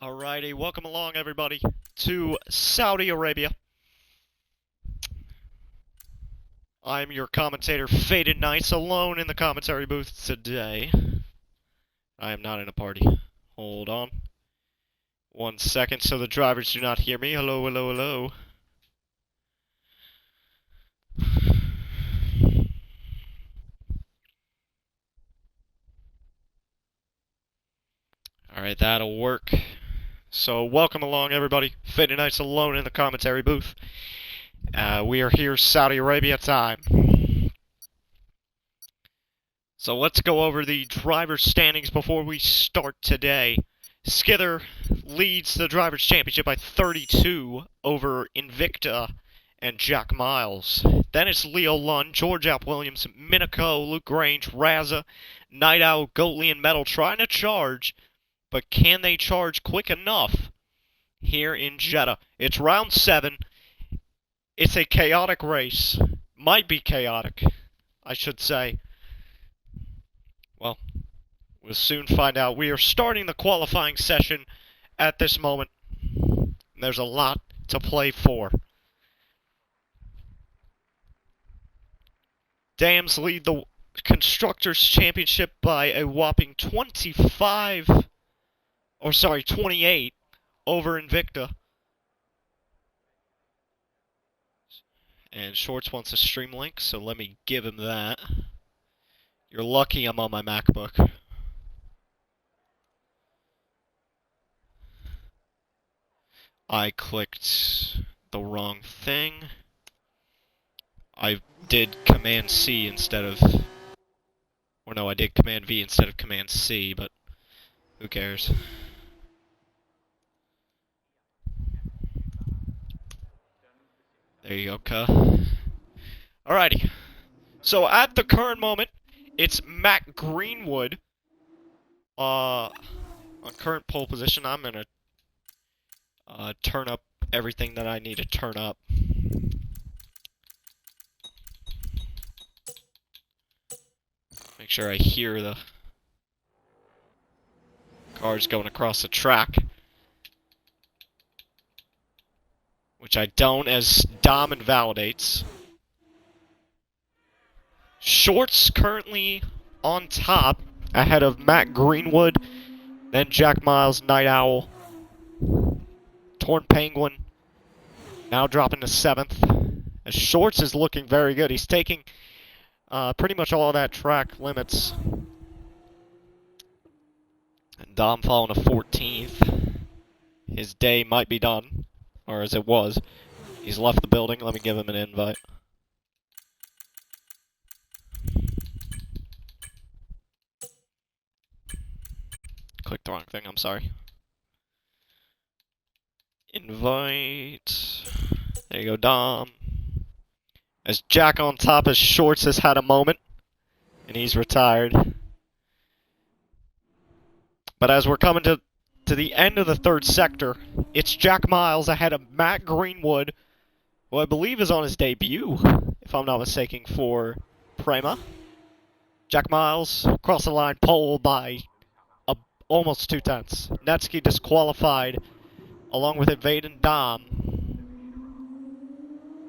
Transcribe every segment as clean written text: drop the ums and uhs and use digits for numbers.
Alrighty, welcome along everybody to Saudi Arabia. I'm your commentator, Faded Nights, alone in the commentary booth today. I am not in a party. Hold on. 1 second so the drivers do not hear me. Hello, hello, hello. Alright, that'll work. So, welcome along everybody. Faded Nights alone in the commentary booth. We are here Saudi Arabia time. So let's go over the driver standings before we start today. Skither leads the Drivers' Championship by 32 over Invicta and Jack Miles. Then it's Leo Lund, George App Williams, Minico, Luke Grange, Raza, Night Owl, Goatley, and Metal trying to charge, but can they charge quick enough here in Jeddah? It's round 7. It's a chaotic race. Might be chaotic, I should say. Well, we'll soon find out. We are starting the qualifying session at this moment. There's a lot to play for. Dams lead the Constructors' Championship by a whopping 28 over Invicta. And Shorts wants a stream link, so let me give him that. You're lucky I'm on my MacBook. I clicked the wrong thing. I did Command C instead of... Or no, I did Command V instead of Command C, but who cares? There you go, cuh. Alrighty. So at the current moment, it's Matt Greenwood on current pole position. I'm gonna turn up everything that I need to turn up. Make sure I hear the cars going across the track. Which I don't, as Dom invalidates. Shorts currently on top, ahead of Matt Greenwood, then Jack Miles, Night Owl, Torn Penguin, now dropping to 7th. As Shorts is looking very good. He's taking pretty much all of that track limits. And Dom falling to 14th. His day might be done, or as it was. He's left the building. Let me give him an invite. Clicked the wrong thing, I'm sorry. Invite. There you go, Dom. As Jack on top, as Shorts has had a moment, and he's retired. But as we're coming to the end of the third sector, it's Jack Miles ahead of Matt Greenwood, who I believe is on his debut, if I'm not mistaken, for Prema. Jack Miles across the line, pole by almost 2 tenths. Netsky disqualified, along with Invade and Dom.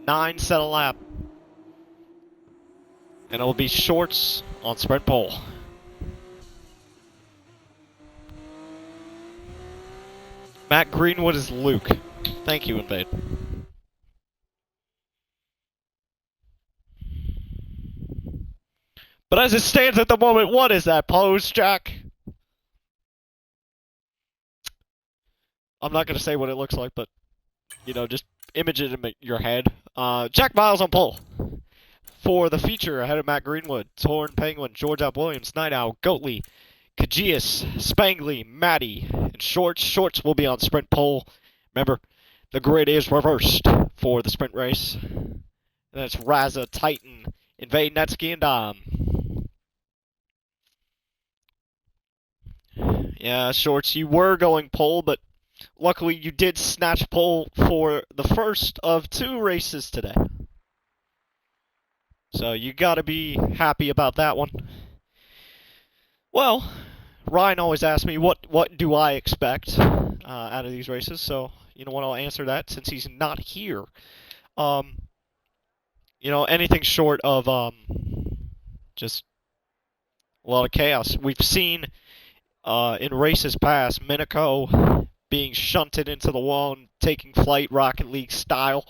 9 set a lap. And it'll be Shorts on sprint pole. Matt Greenwood is Luke. Thank you, Invade. But as it stands at the moment, what is that pose, Jack? I'm not going to say what it looks like, but, you know, just image it in your head. Jack Miles on pole. For the feature, ahead of Matt Greenwood, Torn Penguin, George App Williams, Night Owl, Goatley, Kajias, Spangley, Matty, and Shorts. Shorts will be on sprint pole. Remember, the grid is reversed for the sprint race. And that's Raza, Titan, Invade, Netsky, and Dom. Yeah, Shorts, you were going pole, but luckily you did snatch pole for the first of 2 races today. So you gotta be happy about that one. Well, Ryan always asks me, what do I expect? out of these races. So, you know what, I'll answer that since he's not here. Anything short of just a lot of chaos. We've seen in races past, Minico being shunted into the wall and taking flight Rocket League style.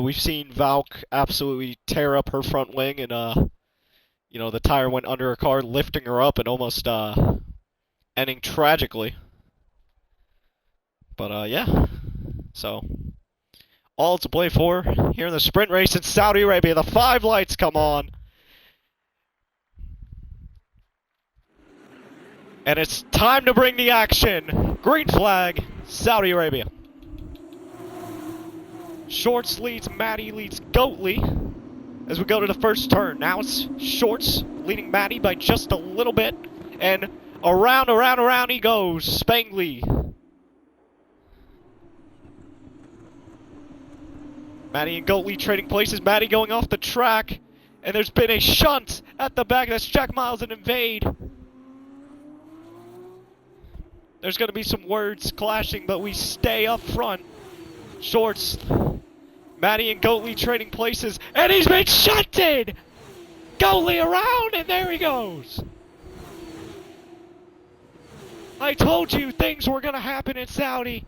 We've seen Valk absolutely tear up her front wing, and the tire went under her car, lifting her up and almost ending tragically. But yeah, so all to play for here in the sprint race in Saudi Arabia. The 5 lights come on. And it's time to bring the action. Green flag, Saudi Arabia. Shorts leads Maddie, leads Goatley as we go to the first turn. Now it's Shorts leading Maddie by just a little bit. And around he goes. Spangley. Maddie and Goatley trading places. Maddie going off the track. And there's been a shunt at the back. That's Jack Miles and Invade. There's going to be some words clashing, but we stay up front. Shorts. Maddie and Goatley trading places. And he's been shunted! Goatley around, and there he goes. I told you things were going to happen in Saudi.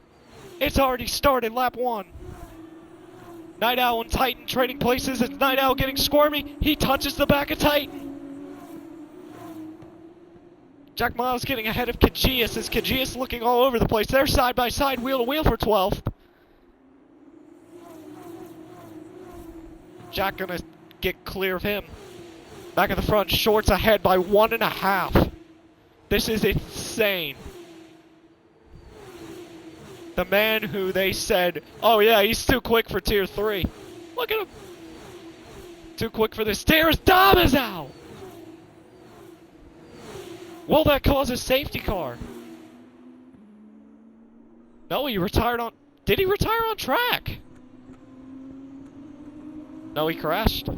It's already started, lap 1. Night Owl and Titan trading places. It's Night Owl getting squirmy. He touches the back of Titan. Jack Miles getting ahead of Kajias as Kajias looking all over the place. They're side by side, wheel to wheel for 12th. Jack gonna get clear of him. Back in the front, Shorts ahead by 1.5. This is insane. The man who they said, oh yeah, he's too quick for Tier 3. Look at him. Too quick for this tier. Dom is out. Will that cause a safety car? No, he retired on... Did he retire on track? No, he crashed.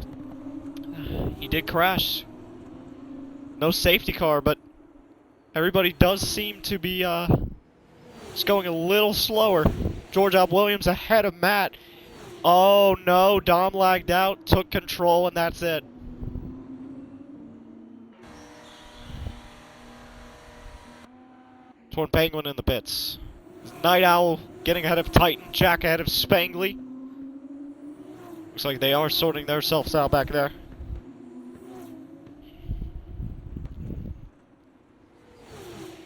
He did crash. No safety car, but everybody does seem to be just going a little slower. George Alp Williams ahead of Matt. Oh no, Dom lagged out, took control, and that's it. Torn Penguin in the pits. Night Owl getting ahead of Titan. Jack ahead of Spangley. Looks like they are sorting themselves out back there.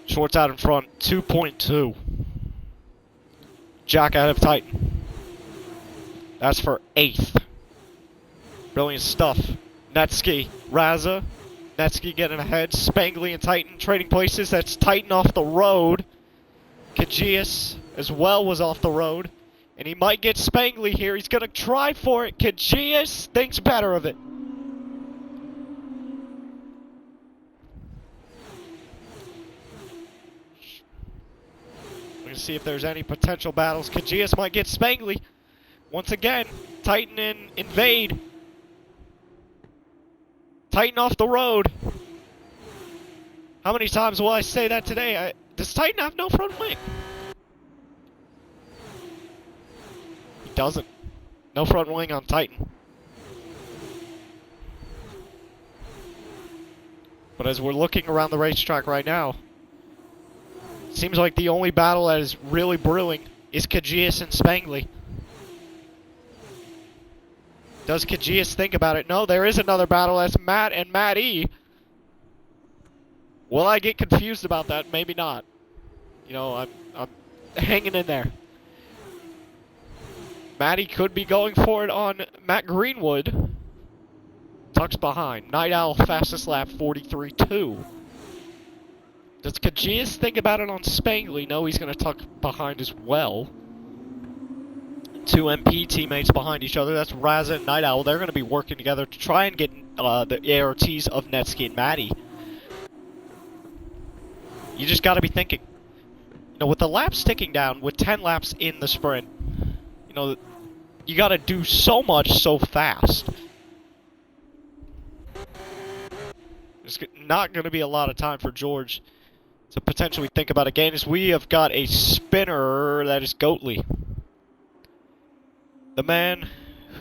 Shorts out in front, 2.2. Jack ahead of Titan. That's for 8th. Brilliant stuff. Netsky, Raza. Netsky getting ahead. Spangley and Titan trading places. That's Titan off the road. Kajias as well was off the road. And he might get Spangley here. He's going to try for it. Kajias thinks better of it. We're going to see if there's any potential battles. Kajias might get Spangley. Once again, Titan and Invade. Titan off the road. How many times will I say that today? Does Titan have no front wing? He doesn't. No front wing on Titan. But as we're looking around the racetrack right now, it seems like the only battle that is really brewing is Kajias and Spangley. Does Kajias think about it? No, there is another battle. That's Matt and Matt E. Will I get confused about that? Maybe not. You know, I'm hanging in there. Matty could be going for it on Matt Greenwood. Tucks behind. Night Owl fastest lap 43.2. Does Kajias think about it on Spangley? No, he's going to tuck behind as well. 2 MP teammates behind each other. That's Raza and Night Owl. They're going to be working together to try and get the ARTs of Netsky and Matty. You just got to be thinking. You know, with the laps ticking down, with 10 laps in the sprint, you know, you got to do so much so fast. There's not going to be a lot of time for George So potentially think about a gain as we have got a spinner that is Goatley. The man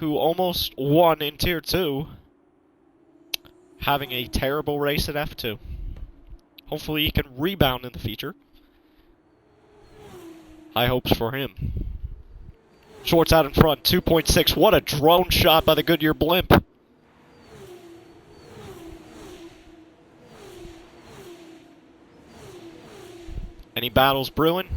who almost won in Tier 2, having a terrible race at F2. Hopefully he can rebound in the future. High hopes for him. Shorts out in front, 2.6. What a drone shot by the Goodyear blimp. Any battles brewing?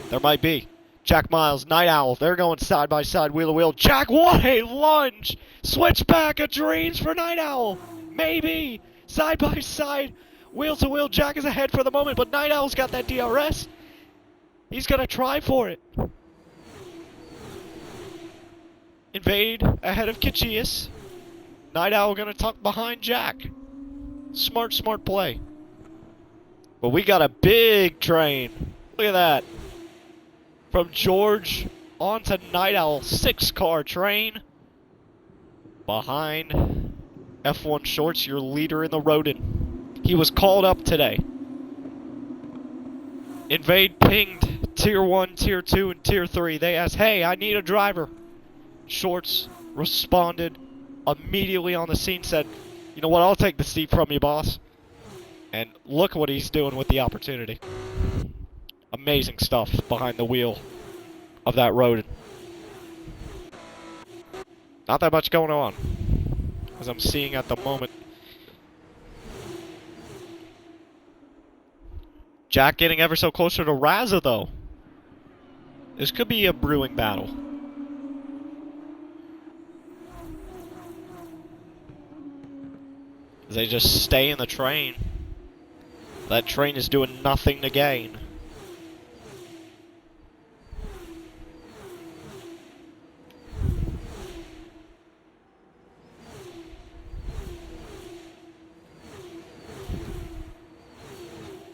There might be. Jack Miles, Night Owl, they're going side by side, wheel to wheel. Jack, what a lunge! Switchback of dreams for Night Owl. Maybe. Side by side, wheel to wheel. Jack is ahead for the moment, but Night Owl's got that DRS. He's going to try for it. Invade ahead of Kachias. Night Owl going to tuck behind Jack. Smart play. But we got a big train. Look at that. From George onto Night Owl. 6-car train. Behind F1 Shorts, your leader in the Rodin. He was called up today. Invade pinged Tier 1, Tier 2, and Tier 3. They asked, hey, I need a driver. Shorts responded immediately on the scene, said, you know what, I'll take the seat from you, boss. And look what he's doing with the opportunity. Amazing stuff behind the wheel of that road. Not that much going on, as I'm seeing at the moment. Jack getting ever so closer to Raza, though. This could be a brewing battle. They just stay in the train. That train is doing nothing to gain.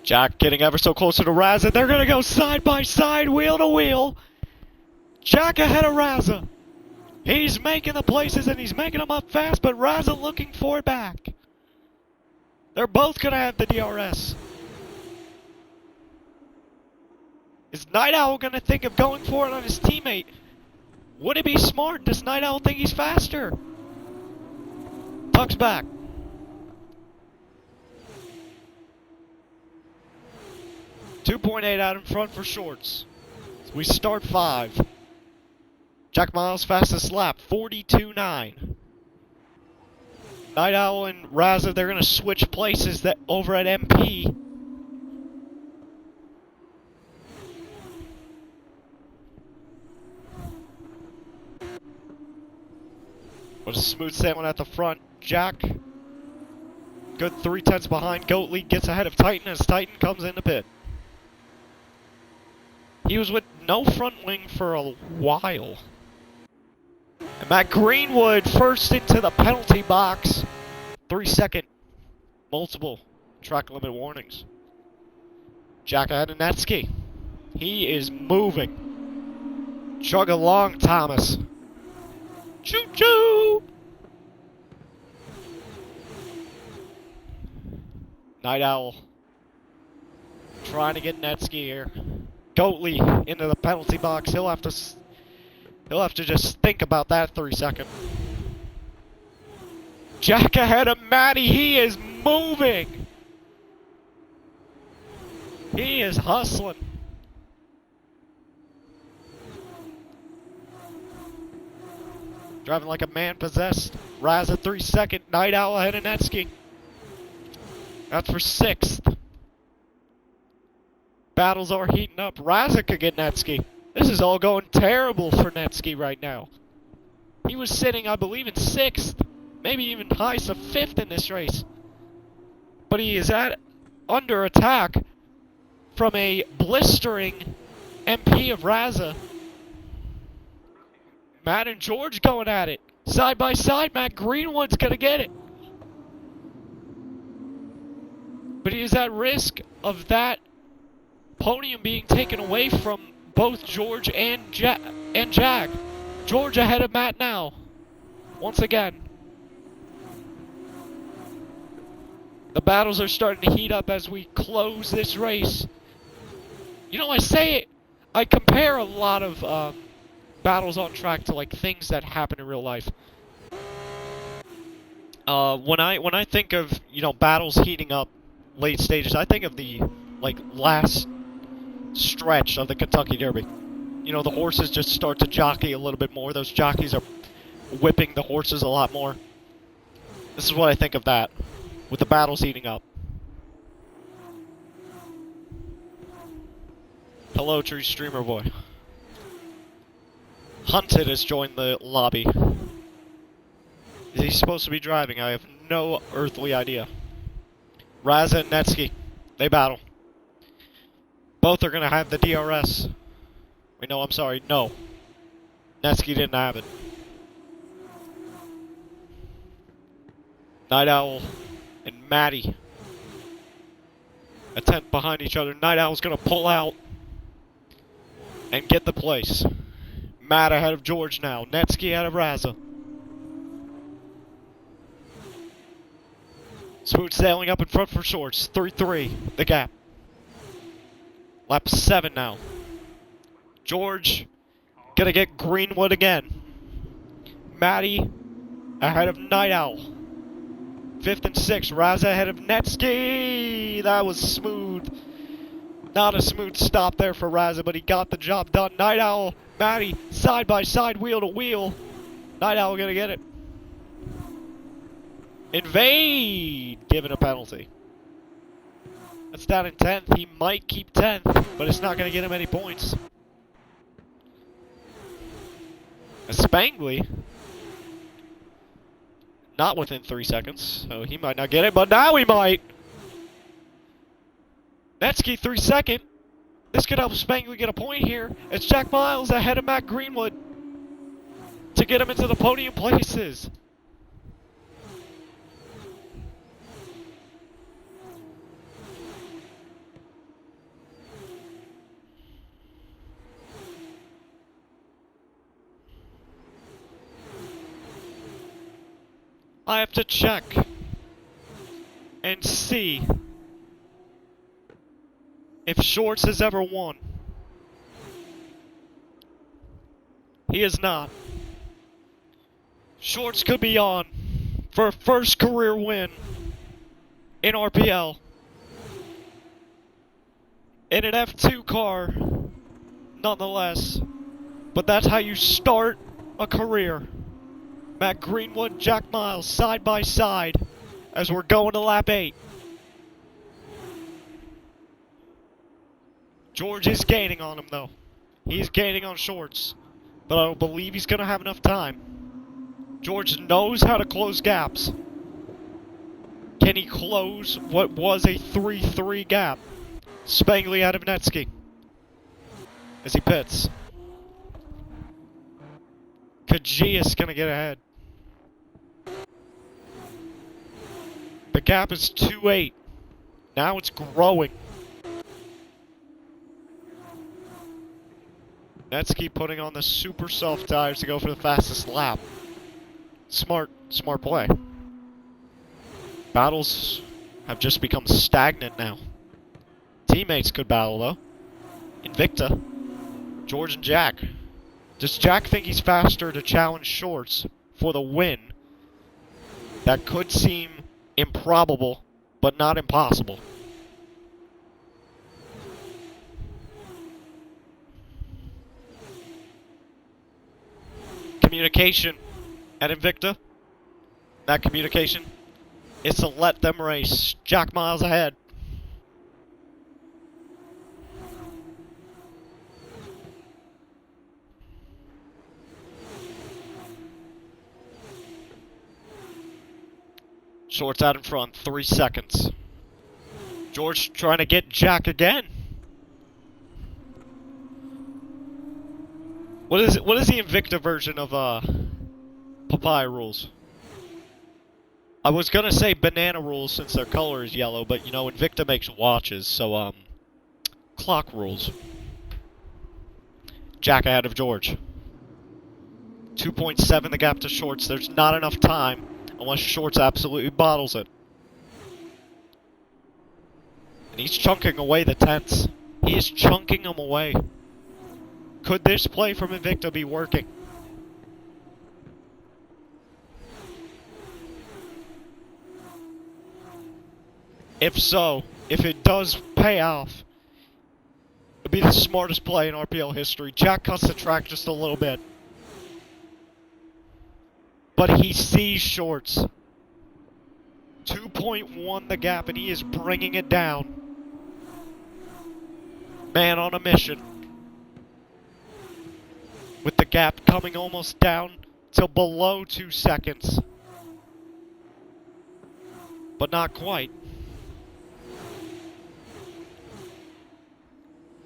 Jack getting ever so closer to Raza. They're going to go side by side, wheel to wheel. Jack ahead of Raza. He's making the places and he's making them up fast, but Raza looking for it back. They're both going to have the DRS. Is Night Owl going to think of going for it on his teammate? Would it be smart? Does Night Owl think he's faster? Tucks back. .8 out in front for Shorts. So we start 5. Jack Miles fastest lap, 42.9. Night Owl and Raza, they're going to switch places that over at MP. What a smooth sailing at the front. Jack, good 3/10 behind. Goatley gets ahead of Titan as Titan comes in the pit. He was with no front wing for a while. And Matt Greenwood first into the penalty box. 3-second multiple track limit warnings. Jack ahead of Netsky. He is moving. Chug along, Thomas. Choo-choo! Night Owl trying to get Netsky here. Goatley into the penalty box. He'll have to just think about that 3-second. Jack ahead of Matty. He is moving. He is hustling. Driving like a man possessed. Raza 3-second. Night Owl ahead of Netsky. That's for 6th. Battles are heating up. Raza could get Netsky. This is all going terrible for Netsky right now. He was sitting, I believe, in 6th. Maybe even highest of 5th in this race. But he is under attack from a blistering MP of Raza. Matt and George going at it. Side by side, Matt Greenwood's going to get it. But he is at risk of that podium being taken away from both George and Jack. George ahead of Matt now. Once again. The battles are starting to heat up as we close this race. You know, I compare a lot of battles on track to like things that happen in real life. When I think of, you know, battles heating up late stages, I think of the like last stretch of the Kentucky Derby. You know, the horses just start to jockey a little bit more. Those jockeys are whipping the horses a lot more. This is what I think of that, with the battles heating up. Hello, True Streamer Boy. Hunted has joined the lobby. Is he supposed to be driving? I have no earthly idea. Raza and Netsky, they battle. Both are going to have the DRS. Wait, no, I'm sorry, no. Netsky didn't have it. Night Owl and Maddie. A tenth behind each other. Night Owl's going to pull out and get the place. Matt ahead of George now. Netsky ahead of Raza. Smooth sailing up in front for Shorts. 3-3, the gap. Lap 7 now. George gonna get Greenwood again. Maddie ahead of Night Owl. 5th and 6th, Raza ahead of Netsky. That was smooth. Not a smooth stop there for Raza, but he got the job done. Night Owl, Maddie, side by side, wheel to wheel. Night Owl gonna get it. Invade! Given a penalty. That's down in 10th. He might keep 10th, but it's not gonna get him any points. Spangly, not within 3 seconds, so he might not get it, but now he might! Netsky 3-2. This could help Spangly get a point here. It's Jack Miles ahead of Matt Greenwood to get him into the podium places. I have to check and see if Shorts has ever won. He is not. Shorts could be on for a first career win in RPL. In an F2 car, nonetheless. But that's how you start a career. Matt Greenwood, Jack Miles, side by side, as we're going to lap 8. George is gaining on him, though. He's gaining on Shorts, but I don't believe he's going to have enough time. George knows how to close gaps. Can he close what was a 3-3 gap? Spangly out of Netsky as he pits. Kajia's going to get ahead. The gap is 2-8. Now it's growing. Netsky putting on the super soft tires to go for the fastest lap. Smart play. Battles have just become stagnant now. Teammates could battle though. Invicta. George and Jack. Does Jack think he's faster to challenge Shorts for the win? That could seem improbable, but not impossible. Communication at Invicta. That communication is to let them race. Jack Miles ahead. Shorts out in front, 3 seconds. George trying to get Jack again. What is the Invicta version of Papaya rules? I was gonna say banana rules since their color is yellow, but you know Invicta makes watches, so clock rules. Jack ahead of George. 2.7 the gap to Shorts. There's not enough time unless Shorts absolutely bottles it. he's chunking away the tenths. He is chunking them away. Could this play from Invicta be working? If so, if it does pay off, it'd be the smartest play in RPL history. Jack cuts the track just a little bit. But he sees shorts. 2.1 the gap, and he is bringing it down. Man on a mission. With the gap coming almost down to below 2 seconds. But not quite.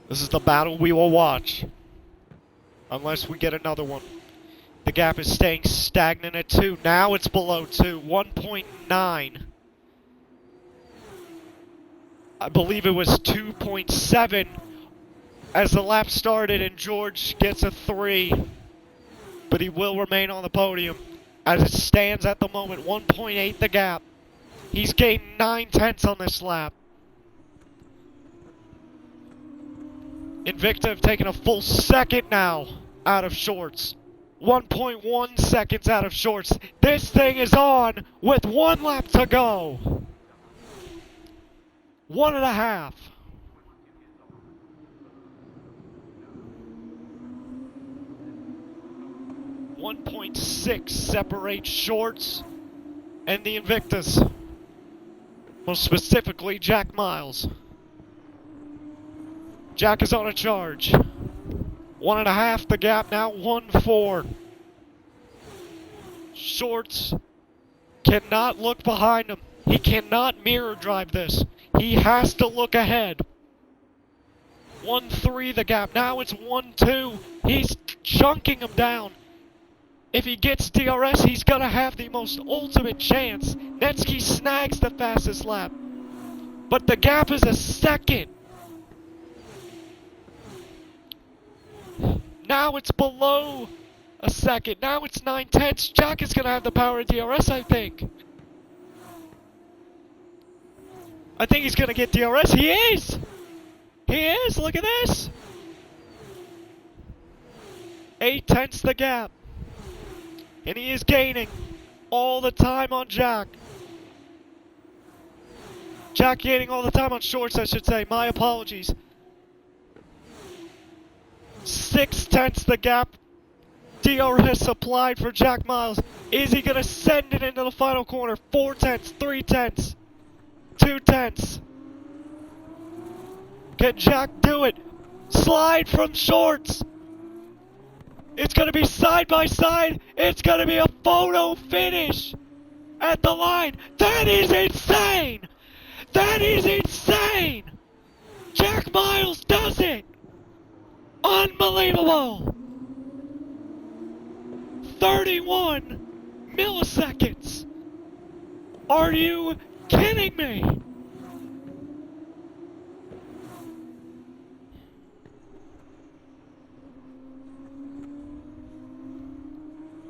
This is the battle we will watch. Unless we get another one. The gap is staying stagnant at 2. Now it's below 2. 1.9. I believe it was 2.7 as the lap started, and George gets a 3. But he will remain on the podium. As it stands at the moment, 1.8 the gap. He's gained 9 tenths on this lap. Invicta have taken a full second now out of shorts. 1.1 seconds out of shorts. This thing is on with 1 lap to go. 1.5. .6 separates shorts and the Invictus. Most specifically, Jack Miles. Jack is on a charge. 1.5 the gap now, 1.4. Shorts cannot look behind him. He cannot mirror drive this. He has to look ahead. 1.3 the gap, now it's 1.2. He's chunking him down. If he gets DRS, he's gonna have the most ultimate chance. Netsky snags the fastest lap. But the gap is a second. Now it's below a second. Now it's 9 tenths. Jack is going to have the power of DRS, I think. I think he's going to get DRS. He is! He is! Look at this! 8 tenths the gap. And he is gaining all the time on Jack. Jack gaining all the time on shorts, I should say. My apologies. 6 tenths the gap. DRS applied for Jack Miles. Is he going to send it into the final corner? 4 tenths, 3 tenths, 2 tenths. Can Jack do it? Slide from shorts. It's going to be side by side. It's going to be a photo finish at the line. That is insane. That is insane. Jack Miles does it. Unbelievable! 31 milliseconds! Are you kidding me?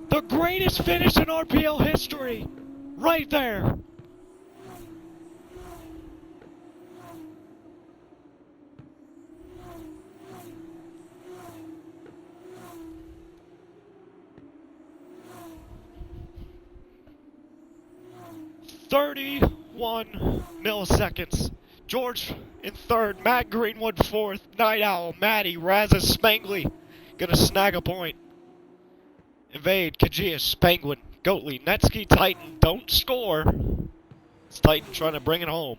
The greatest finish in RPL history! Right there! .31 milliseconds. George in 3rd, Matt Greenwood 4th, Night Owl, Matty, Razza, Spangley gonna snag a point. Invade, Kajias, Penguin, Goatley, Netsky, Titan don't score. It's Titan trying to bring it home.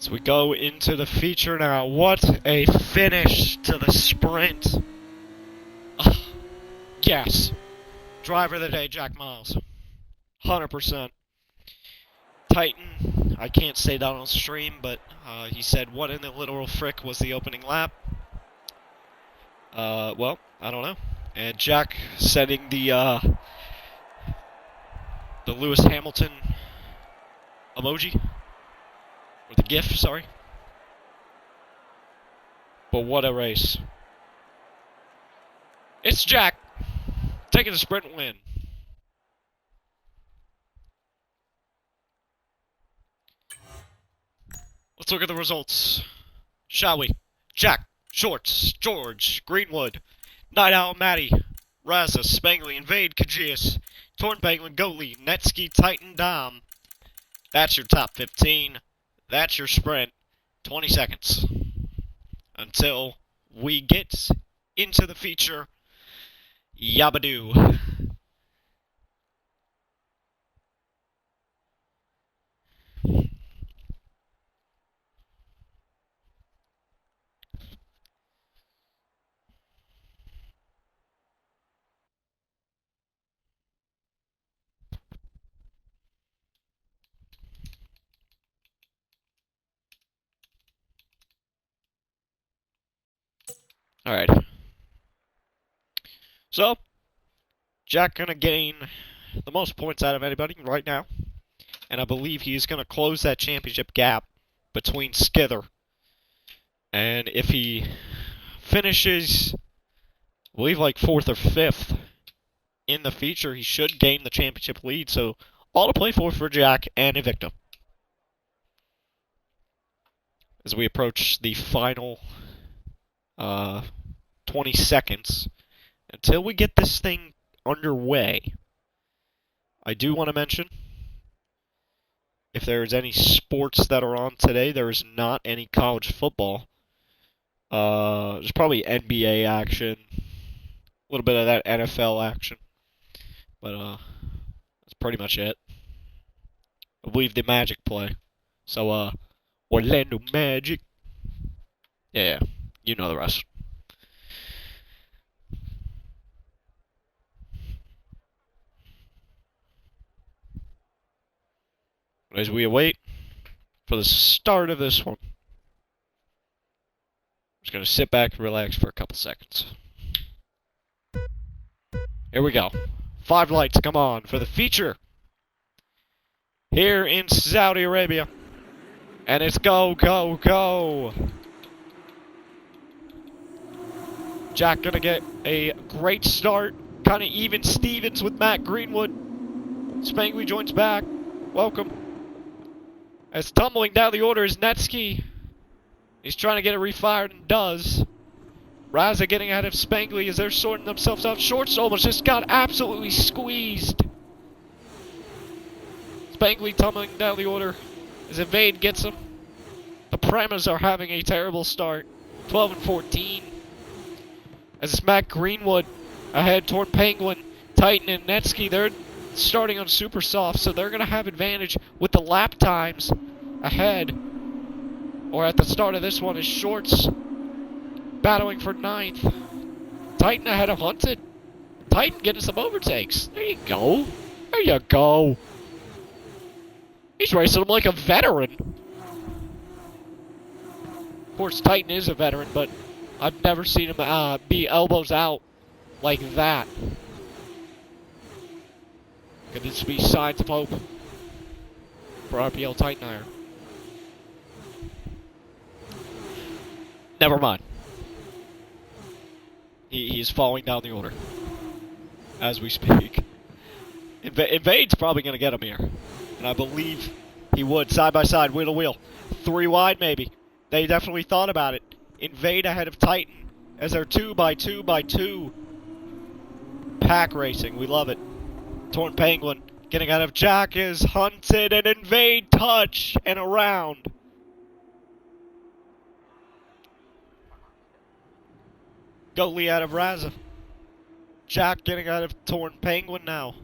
So we go into the feature now. What a finish to the sprint. Yes. Driver of the day, Jack Miles. 100%. Titan, I can't say that on stream, but he said, what in the literal frick was the opening lap? Well, I don't know. And Jack setting the the Lewis Hamilton emoji. Or the GIF, sorry. But what a race. It's Jack taking the sprint win. Let's look at the results, shall we? Jack, Shorts, George, Greenwood, Night Owl, Matty, Raza, Spangley, Invade, Kajias, Torn Penguin, Goatley, Netsky, Titan, Dom. That's your top 15. That's your sprint. 20 seconds. Until we get into the feature. Yabadoo. Alright. So, Jack gonna gain the most points out of anybody right now. And I believe he's gonna close that championship gap between Skither. And if he finishes, I believe, like 4th or 5th in the feature, he should gain the championship lead. So, all to play for Jack and Invicta. As we approach the final 20 seconds. Until we get this thing underway, I do want to mention, if there's any sports that are on today, there is not any college football. There's probably NBA action, a little bit of that NFL action, but that's pretty much it. I believe the Magic play. So, Orlando Magic. Yeah, you know the rest. As we await for the start of this one, I'm just going to sit back and relax for a couple seconds. Here we go. 5 lights, come on, for the feature here in Saudi Arabia. And it's go, go, go. Jack gonna get a great start. Kind of even Stevens with Matt Greenwood. Spangley joins back. Welcome. As tumbling down the order is Netsky. He's trying to get it refired and does. Raza getting ahead of Spangley as they're sorting themselves out. Shorts almost just got absolutely squeezed. Spangley tumbling down the order as Invade gets him. The Primas are having a terrible start. 12 and 14. As it's Matt Greenwood ahead toward Penguin, Titan, and Netsky. They're starting on super soft, so they're going to have advantage with the lap times ahead. Or at the start of this one is Shorts battling for 9th. Titan ahead of Hunted. Titan getting some overtakes. There you go. There you go. He's racing him like a veteran. Of course, Titan is a veteran, but I've never seen him be elbows out like that. Could this be signs of hope for RPL Titan Iron? Never mind. He's falling down the order as we speak. Invade's probably going to get him here. And I believe he would. Side by side, wheel to wheel. 3 wide, maybe. They definitely thought about it. Invade ahead of Titan as they're 2x2x2. Pack racing. We love it. Torn Penguin getting out of Jack is Hunted and Invade touch and around. Goatley out of Raza. Jack getting out of Torn Penguin now.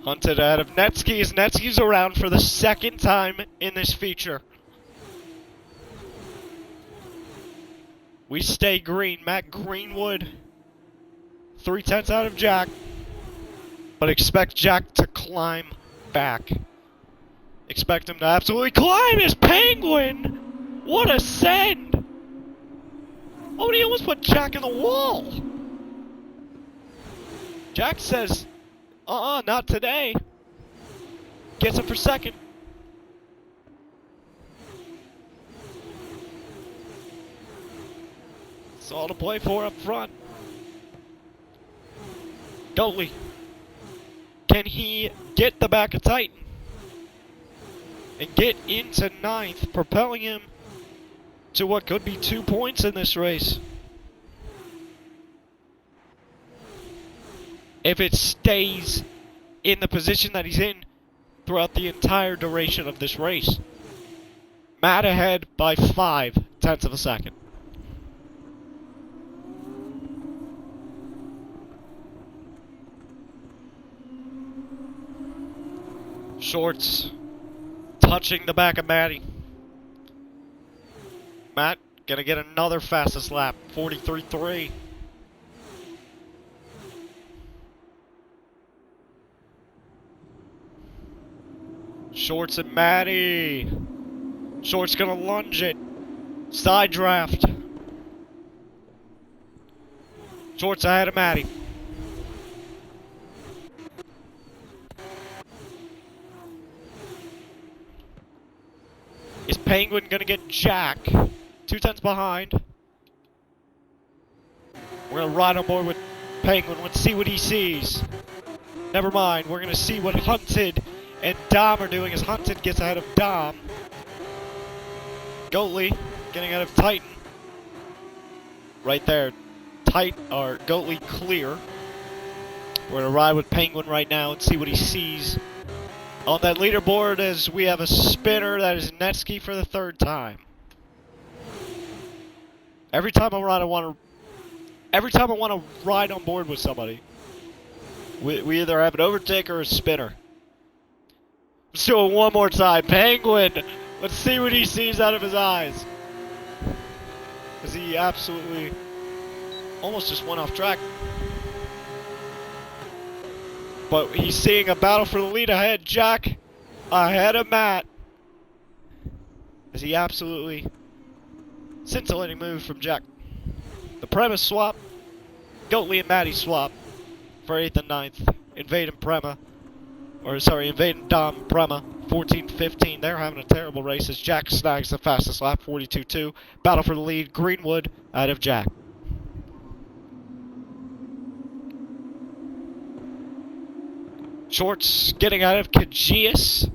Hunted out of Netsky as Netsky's around for the 2nd time in this feature. We stay green. Matt Greenwood 3/10 out of Jack. But expect Jack to climb back. Expect him to absolutely climb his Penguin! What a send! Oh, and he almost put Jack in the wall! Jack says, not today. Gets him for second. It's all to play for up front. Goalie. Can he get the back of Titan and get into ninth, propelling him to what could be 2 points in this race? If it stays in the position that he's in throughout the entire duration of this race. Matt ahead by 0.5 of a second. Shorts touching the back of Matty. Matt gonna get another fastest lap, 43.3. Shorts and Matty. Shorts gonna lunge it. Side draft. Shorts ahead of Matty. Is Penguin gonna get Jack? 0.2 behind. We're gonna ride on board with Penguin. Let's see what he sees. Never mind. We're gonna see what Hunted and Dom are doing as Hunted gets ahead of Dom. Goatley getting ahead of Titan. Right there. Goatley clear. We're gonna ride with Penguin right now and see what he sees on that leaderboard as we have a spinner that is Netsky for the 3rd time. Every time I want to ride on board with somebody, we either have an overtake or a spinner. Let's do it one more time. Penguin! Let's see what he sees out of his eyes. As he absolutely almost just went off track. But he's seeing a battle for the lead ahead. Jack ahead of Matt. As he absolutely scintillating move from Jack. The premise swap. Goatley and Matty swap for 8th and 9th. Invade and Prema. Invade and Dom Prema. 14-15. They're having a terrible race as Jack snags the fastest lap. 42.2. Battle for the lead. Greenwood out of Jack. Shorts getting out of Kajias.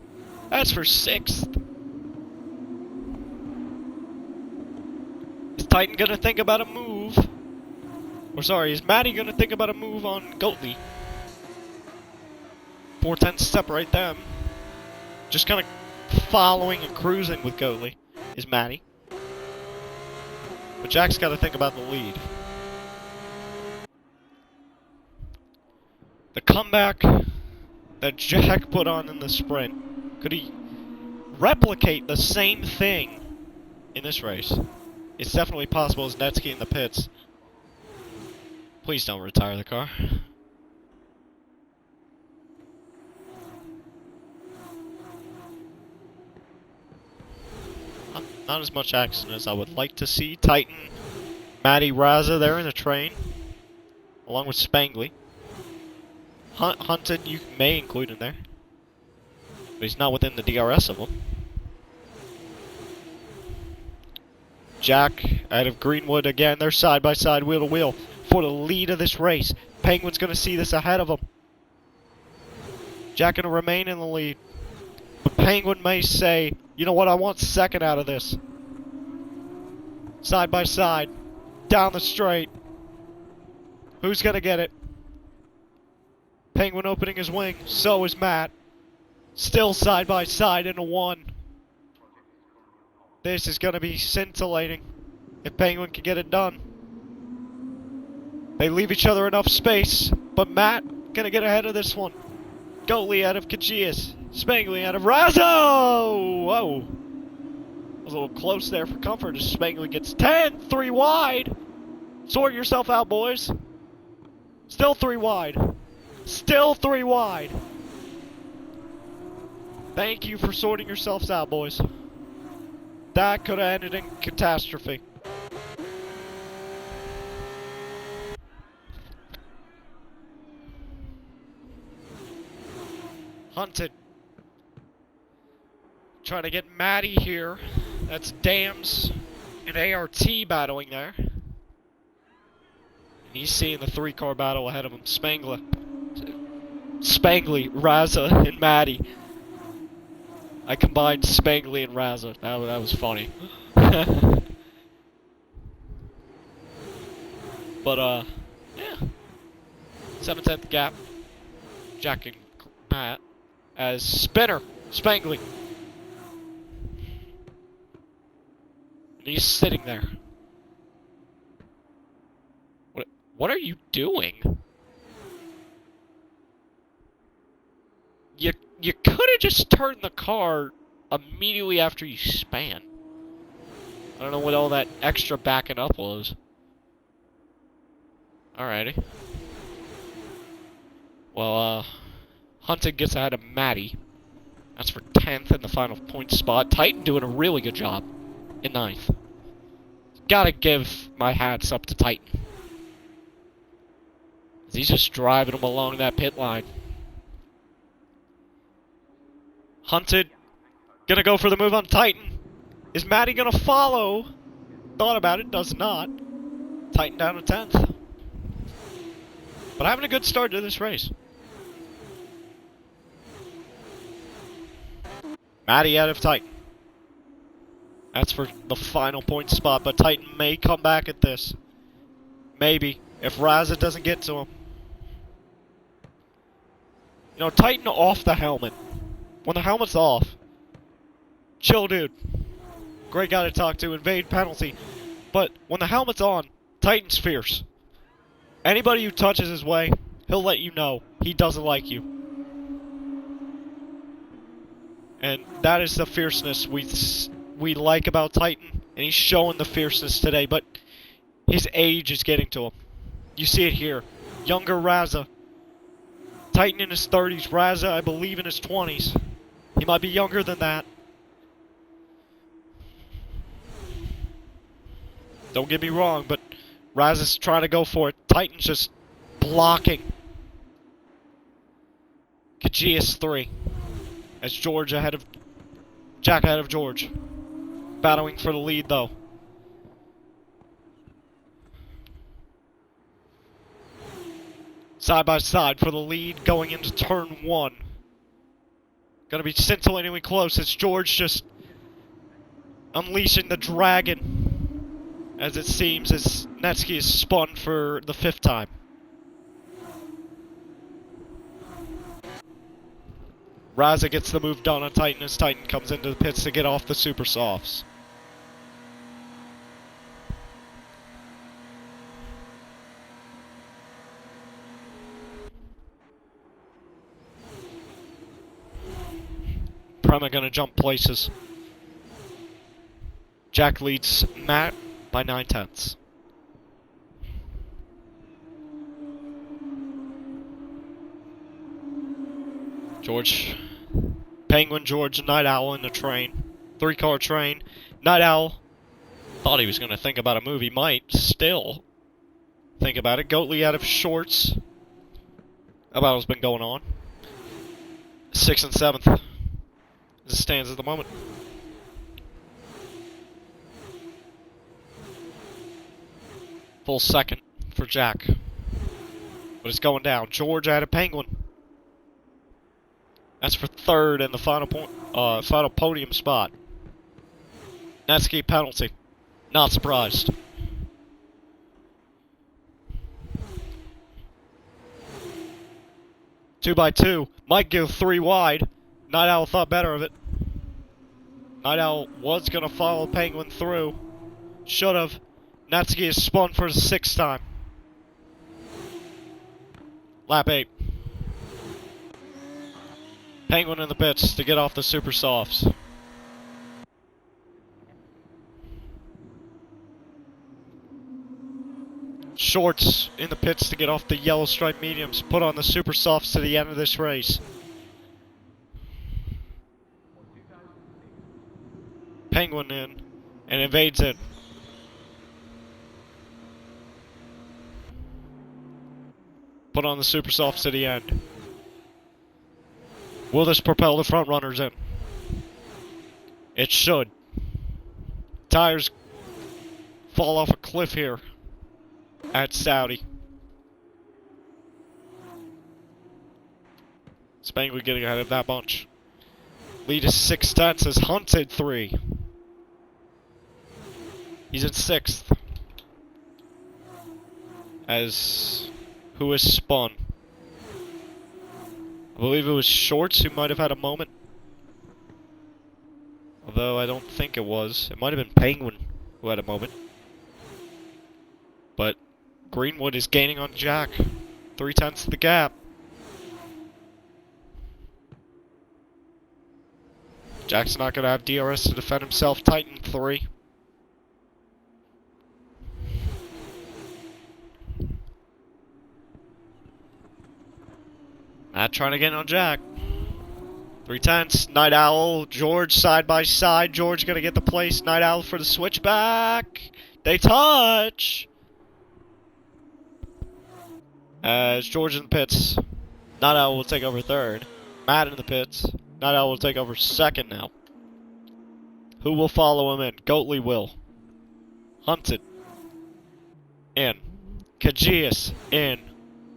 That's for 6th. Is Titan going to think about a move? Is Matty going to think about a move on Goatley? 4/10 separate them. Just kind of following and cruising with Goatley is Matty. But Jack's got to think about the lead. The comeback that Jack put on in the sprint, could he replicate the same thing in this race? It's definitely possible as Netsky in the pits. Please don't retire the car. Not as much action as I would like to see. Titan, Matty, Raza there in the train, along with Spangley. Hunted you may include in there, but he's not within the DRS of them. Jack out of Greenwood again. They're side by side, wheel to wheel for the lead of this race. Penguin's going to see this ahead of him. Jack going to remain in the lead. But Penguin may say, you know what, I want 2nd out of this. Side by side, down the straight. Who's going to get it? Penguin opening his wing, so is Matt. Still side by side into 1. This is going to be scintillating if Penguin can get it done. They leave each other enough space, but Matt going to get ahead of this one. Goatley out of Kajias. Spangley out of Razzo! Whoa. Was a little close there for comfort as Spangley gets 10. 3 wide. Sort yourself out, boys. Still 3 wide. Still 3 wide. Thank you for sorting yourselves out, boys. That could have ended in catastrophe. Hunted. Trying to get Maddie here. That's Dams and ART battling there. And he's seeing the 3-car battle ahead of him. Spangly, Raza, and Maddie. I combined Spangly and Raza. That was funny. But, yeah. 7/10 gap. Jack and Matt as Spinner. Spangly. And he's sitting there. What are you doing? You could have just turned the car immediately after you span. I don't know what all that extra backing up was. Alrighty. Well, Hunted gets ahead of Maddie. That's for 10th in the final point spot. Titan doing a really good job in 9th. Gotta give my hats up to Titan. He's just driving him along that pit line. Hunted, gonna go for the move on Titan. Is Maddie gonna follow? Thought about it, does not. Titan down to 10th. But having a good start to this race. Maddie out of Titan. That's for the final point spot, but Titan may come back at this. Maybe, if Raza doesn't get to him. You know, Titan off the helmet. When the helmet's off, chill dude. Great guy to talk to, evade penalty. But when the helmet's on, Titan's fierce. Anybody who touches his way, he'll let you know he doesn't like you. And that is the fierceness we like about Titan, and he's showing the fierceness today, but his age is getting to him. You see it here. Younger Raza. Titan in his 30s, Raza, I believe, in his 20s. He might be younger than that. Don't get me wrong, but Raza's trying to go for it. Titan's just blocking. Kajias 3. As George ahead of... Jack ahead of George. Battling for the lead, though. Side by side for the lead going into turn 1. Gonna be scintillatingly close as George just unleashing the dragon, as it seems, as Netsky is spun for the 5th time. Raza gets the move done on Titan as Titan comes into the pits to get off the super softs. Prema gonna jump places. Jack leads Matt by 9/10. George, Penguin George, Night Owl in the train. 3-car train. Night Owl thought he was gonna think about a move. He might still think about it. Goatley out of shorts. That battle's been going on. 6th and 7th. As it stands at the moment. Full second for Jack. But it's going down. George out of Penguin. That's for 3rd and the final final podium spot. Netsky penalty. Not surprised. Two by two. Might go 3 wide. Night Owl thought better of it. Night Owl was going to follow Penguin through. Should have. Netsky is spun for the 6th time. Lap 8. Penguin in the pits to get off the super softs. Shorts in the pits to get off the yellow stripe mediums. Put on the super softs to the end of this race. Penguin in, and Invade's in. Put on the super softs to the end. Will this propel the front runners in? It should. Tires fall off a cliff here at Saudi. Spangly getting ahead of that bunch. Lead is 6/10 as Hunted 3. He's in 6th. As who is spun? I believe it was Shorts who might have had a moment. Although I don't think it was. It might have been Penguin who had a moment. But Greenwood is gaining on Jack. 3/10 of the gap. Jack's not going to have DRS to defend himself. Titan 3. Not trying to get on Jack. 3/10. Night Owl, George side by side. George going to get the place. Night Owl for the switchback. They touch. As George in the pits. Night Owl will take over 3rd. Matt in the pits. Night Owl will take over 2nd now. Who will follow him in? Goatley will. Hunted. In. Kajias. In.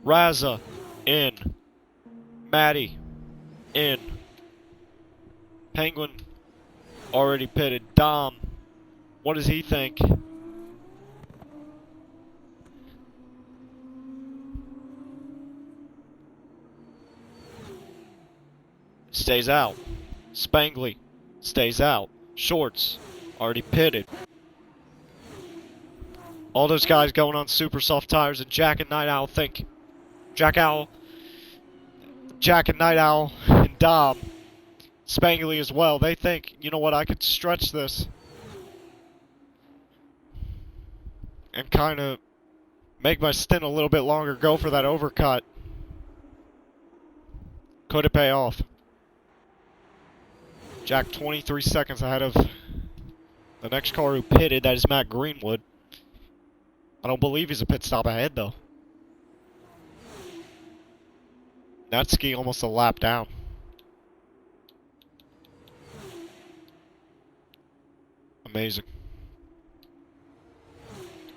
Raza. In. Maddie. In. Penguin. Already pitted. Dom. What does he think? Stays out. Spangly. Stays out. Shorts. Already pitted. All those guys going on super soft tires, and Jack and Night Owl think. Jack and Night Owl and Dom. Spangly as well. They think, you know what, I could stretch this. And kind of make my stint a little bit longer, go for that overcut. Could it pay off? Jack 23 seconds ahead of the next car who pitted. That is Matt Greenwood. I don't believe he's a pit stop ahead, though. Natsuki almost a lap down. Amazing.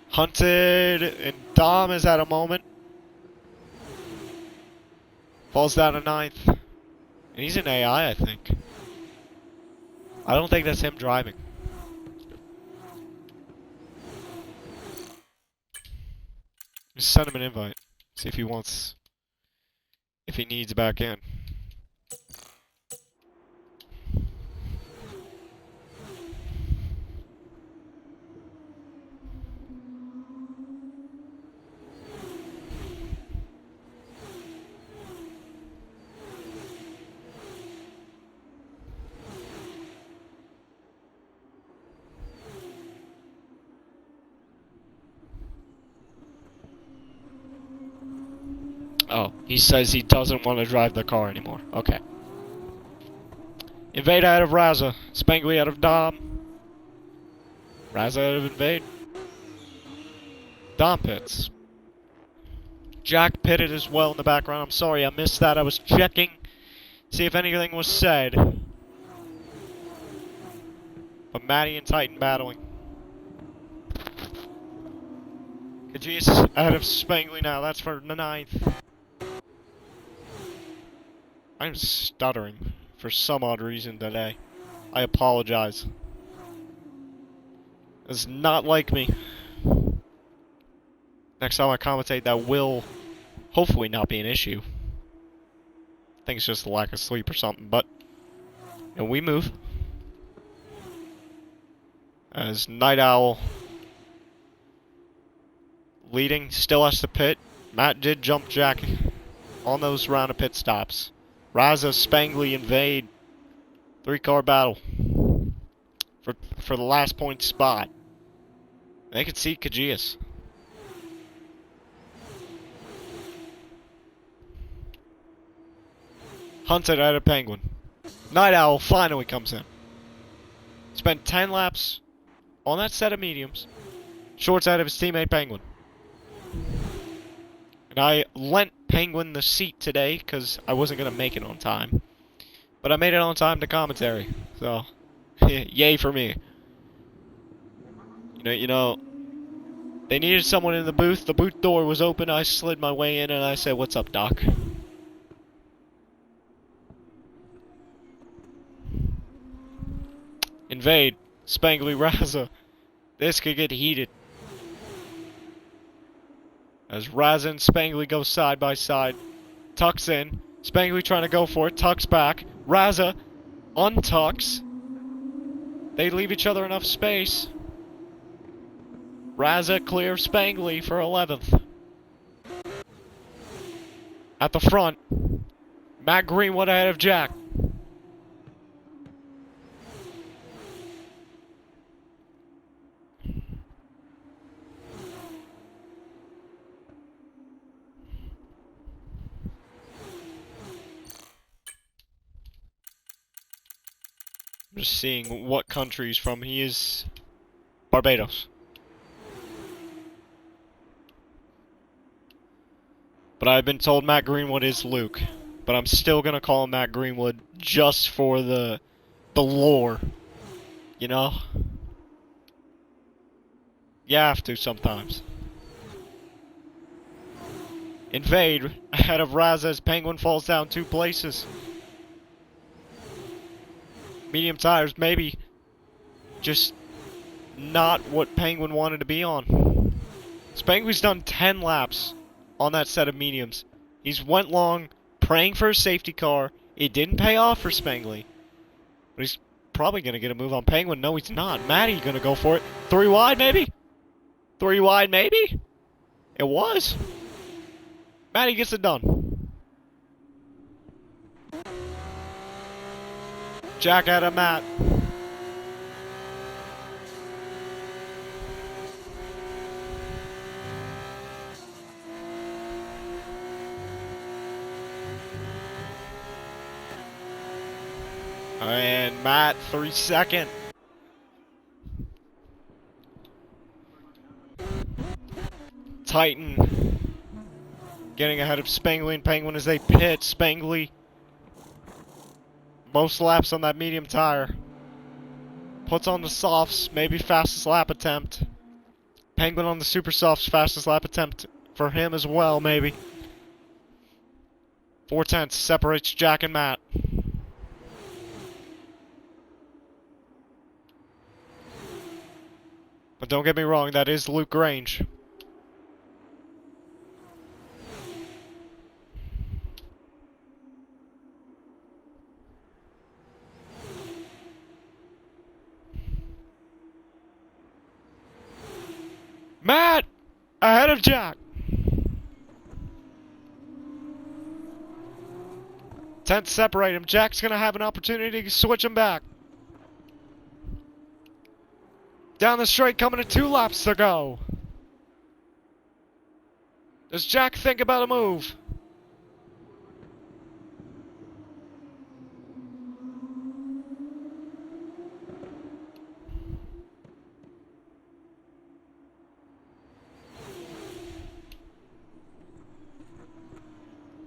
Hunted, and Dom is at a moment. Falls down to 9th. And he's in AI, I think. I don't think that's him driving. Just send him an invite. See if he wants... if he needs back in. Oh, he says he doesn't want to drive the car anymore. Okay. Invade out of Raza. Spangly out of Dom. Raza out of Invade. Dom pits. Jack pitted as well in the background. I'm sorry I missed that. I was checking. See if anything was said. But Matty and Titan battling. Kaji's out of Spangly now. That's for the 9th. I'm stuttering for some odd reason today. I apologize. It's not like me. Next time I commentate, that will hopefully not be an issue. I think it's just a lack of sleep or something, but... and we move. As Night Owl leading, still has to pit. Matt did jump Jack on those round of pit stops. Raza, Spangly, Invade. 3-car battle. For the last point spot. They could see Kajias. Hunted out of Penguin. Night Owl finally comes in. Spent 10 laps on that set of mediums, short side of his teammate Penguin. And I lent Penguin the seat today because I wasn't going to make it on time. But I made it on time to commentary, so yay for me. You know, they needed someone in the booth. The booth door was open. I slid my way in and I said, "What's up, Doc?" Invade. Spangly Raza. This could get heated. As Raza and Spangly go side by side. Tucks in. Spangly trying to go for it. Tucks back. Raza untucks. They leave each other enough space. Raza clears Spangly for 11th. At the front, Matt Greenwood ahead of Jack. I'm just seeing what country he's from. He is Barbados. But I've been told Matt Greenwood is Luke. But I'm still gonna call him Matt Greenwood just for the lore. You know? You have to sometimes. Invade ahead of Raza as Penguin falls down 2 places. Medium tires, maybe just not what Penguin wanted to be on. Spangly's done 10 laps on that set of mediums. He's went long, praying for a safety car. It didn't pay off for Spangly. But he's probably going to get a move on Penguin. No, he's not. Matty going to go for it. 3 wide, maybe? 3 wide, maybe? It was. Matty gets it done. Jack out of Matt. And Matt, 3-second. Titan getting ahead of Spangly and Penguin as they pit. Spangly, most laps on that medium tire. Puts on the softs, maybe fastest lap attempt. Penguin on the super softs, fastest lap attempt for him as well, maybe. 4/10 separates Jack and Matt. But don't get me wrong, that is Luke Grange. Matt! Ahead of Jack! 10th separate him. Jack's gonna have an opportunity to switch him back. Down the straight, coming to 2 laps to go. Does Jack think about a move?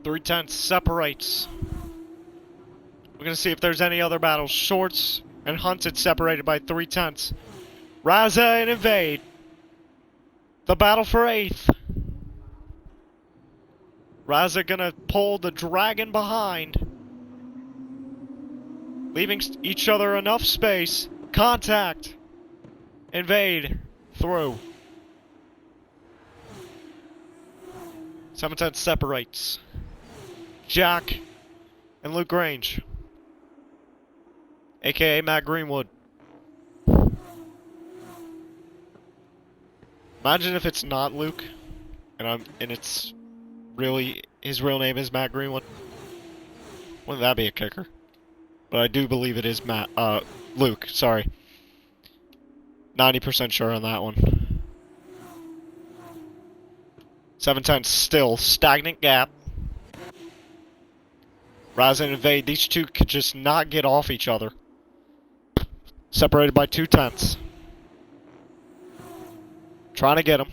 Three-tenths separates. We're gonna see if there's any other battles. Shorts and Hunted separated by 3/10. Raza and Invade. The battle for 8th. Raza gonna pull the Dragon behind. Leaving each other enough space. Contact. Invade. Through. 7/10 separates. Jack and Luke Grange. AKA Matt Greenwood. Imagine if it's not Luke, and it's really his real name is Matt Greenwood. Wouldn't that be a kicker? But I do believe it is Luke. Sorry, 90% sure on that one. 7/10 still stagnant gap. Rise and Invade. These two could just not get off each other. Separated by 2/10. Trying to get him.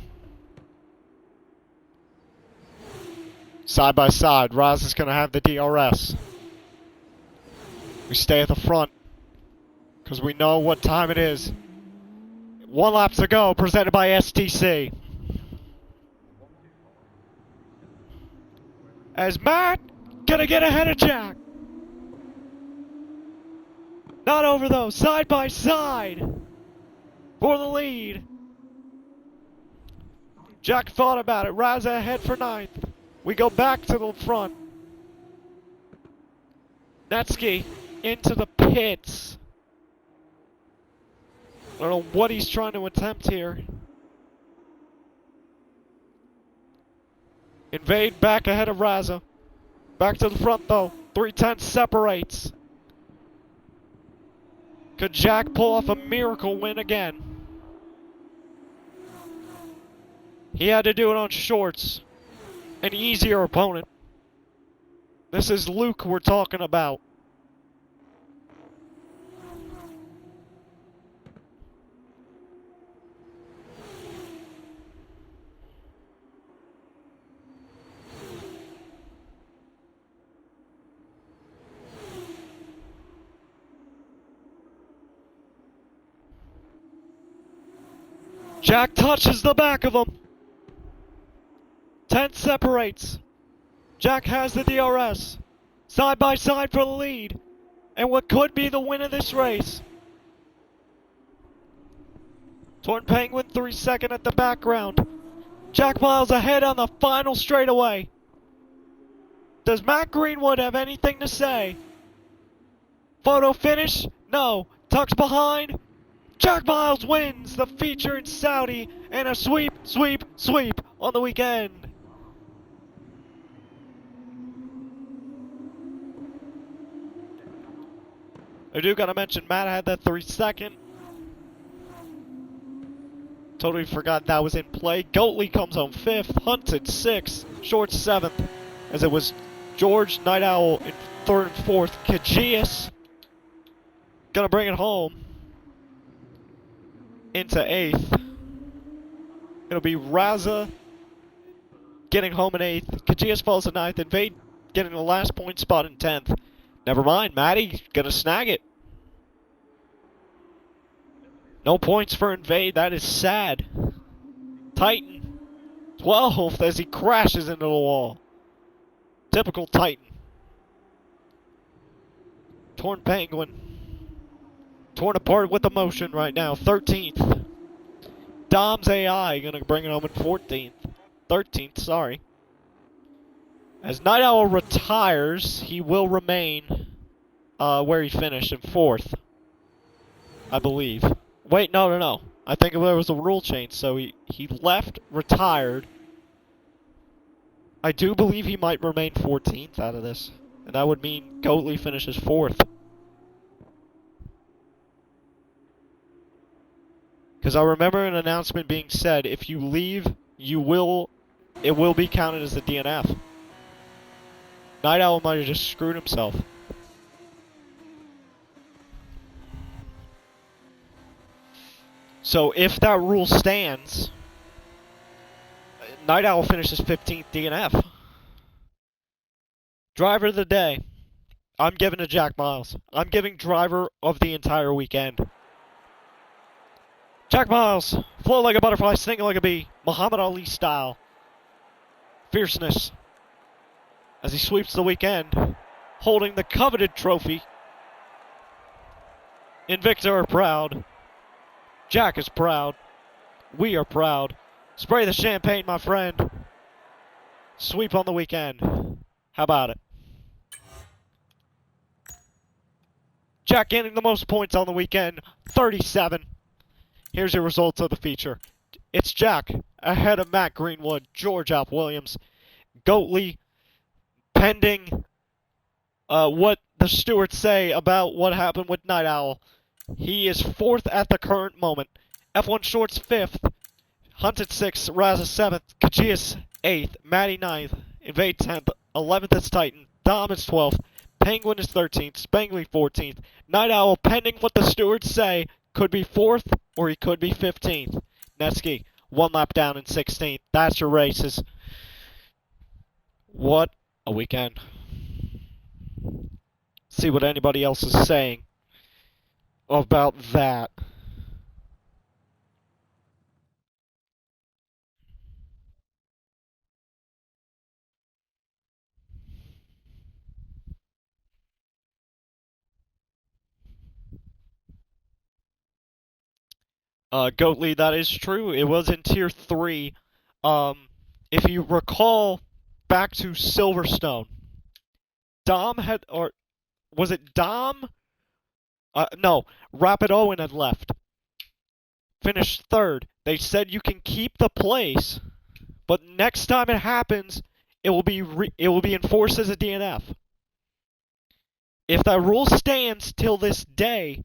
Side by side, Raz is going to have the DRS. We stay at the front because we know what time it is. 1 lap to go, presented by STC. As Matt gonna get ahead of Jack. Not over though, side by side for the lead. Jack thought about it, Raza ahead for 9th. We go back to the front. Netsky into the pits. I don't know what he's trying to attempt here. Invade back ahead of Raza. Back to the front though. 3/10 separates. Could Jack pull off a miracle win again? He had to do it on shorts. An easier opponent. This is Luke we're talking about. Jack touches the back of him. 10 separates. Jack has the DRS. Side by side for the lead. And what could be the win of this race. Torn Penguin 3-second at the background. Jack Miles ahead on the final straightaway. Does Matt Greenwood have anything to say? Photo finish? No. Tucks behind. Jack Miles wins the feature in Saudi and a sweep, sweep, sweep on the weekend. I do gotta mention Matt had that 3-second. Totally forgot that was in play. Goatley comes home 5th, Hunted 6th, Short 7th, as it was George, Night Owl in 3rd and 4th. Kajias gonna bring it home into 8th. It'll be Raza getting home in 8th. Kajias falls to 9th. Invade getting the last point spot in 10th. Never mind, Matty gonna snag it. No points for Invade, that is sad. Titan, 12th as he crashes into the wall. Typical Titan. Torn Penguin. Torn apart with emotion right now, 13th. Dom's AI gonna bring it home in 14th. 13th, sorry. As Night Owl retires, he will remain where he finished in 4th. I believe. Wait, no. I think there was a rule change, so he left, retired. I do believe he might remain 14th out of this. And that would mean Goatley finishes 4th. Because I remember an announcement being said, if you leave, it will be counted as a DNF. Night Owl might have just screwed himself. So if that rule stands, Night Owl finishes 15th DNF. Driver of the day, I'm giving to Jack Miles. I'm giving driver of the entire weekend. Jack Miles, flow like a butterfly, sting like a bee, Muhammad Ali style. Fierceness. As he sweeps the weekend, holding the coveted trophy. Invicta are proud. Jack is proud. We are proud. Spray the champagne, my friend. Sweep on the weekend. How about it? Jack getting the most points on the weekend, 37. Here's your results of the feature. It's Jack ahead of Matt Greenwood, George Alp Williams, Goatley, pending what the stewards say about what happened with Night Owl. He is 4th at the current moment. F1 Shorts 5th, Hunted 6th, Raza 7th, Kajias 8th, Matty 9th, Invade 10th, 11th is Titan, Dom is 12th, Penguin is 13th. Spangly 14th. Night Owl, pending what the stewards say, could be 4th or he could be 15th. Netsky, 1 lap down in 16th. That's your races. What a weekend. See what anybody else is saying about that. Goatly, that is true. It was in Tier 3. If you recall back to Silverstone, Dom had, or was it Dom? No, Rapid Owen had left. Finished 3rd. They said you can keep the place, but next time it happens, it will be enforced as a DNF. If that rule stands till this day,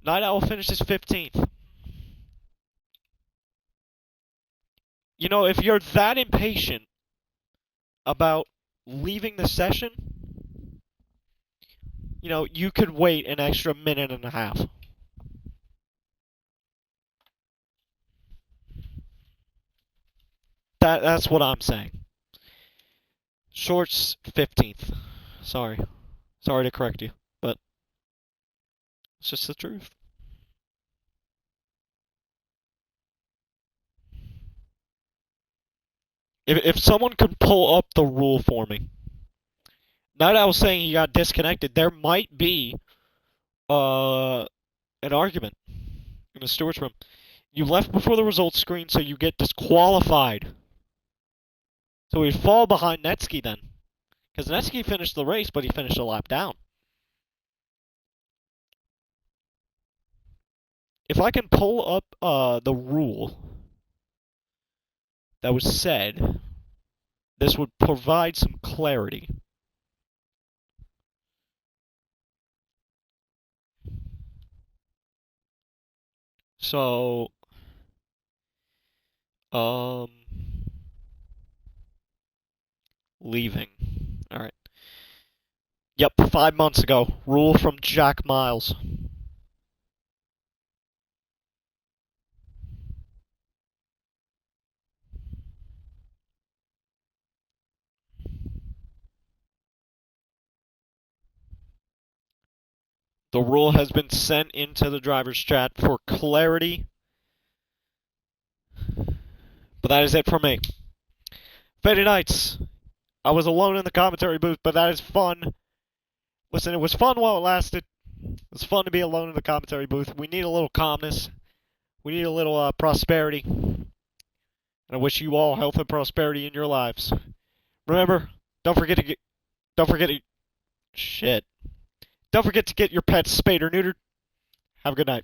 Night Owl finishes 15th. You know, if you're that impatient about leaving the session, you know, you could wait an extra minute and a half. That's what I'm saying. Short's 15th. Sorry. Sorry to correct you, but it's just the truth. If someone could pull up the rule for me. Night Owl saying he got disconnected, there might be an argument in the stewards room. You left before the results screen, so you get disqualified. So we'd fall behind Netsky then. Because Netsky finished the race, but he finished a lap down. If I can pull up the rule that was said, this would provide some clarity. So, leaving. Alright. Yep, 5 months ago. Rule from Jack Miles. The rule has been sent into the driver's chat for clarity. But that is it for me. Faded Nights. I was alone in the commentary booth, but that is fun. Listen, it was fun while it lasted. It was fun to be alone in the commentary booth. We need a little calmness. We need a little prosperity. And I wish you all health and prosperity in your lives. Remember, don't forget to get your pets spayed or neutered. Have a good night.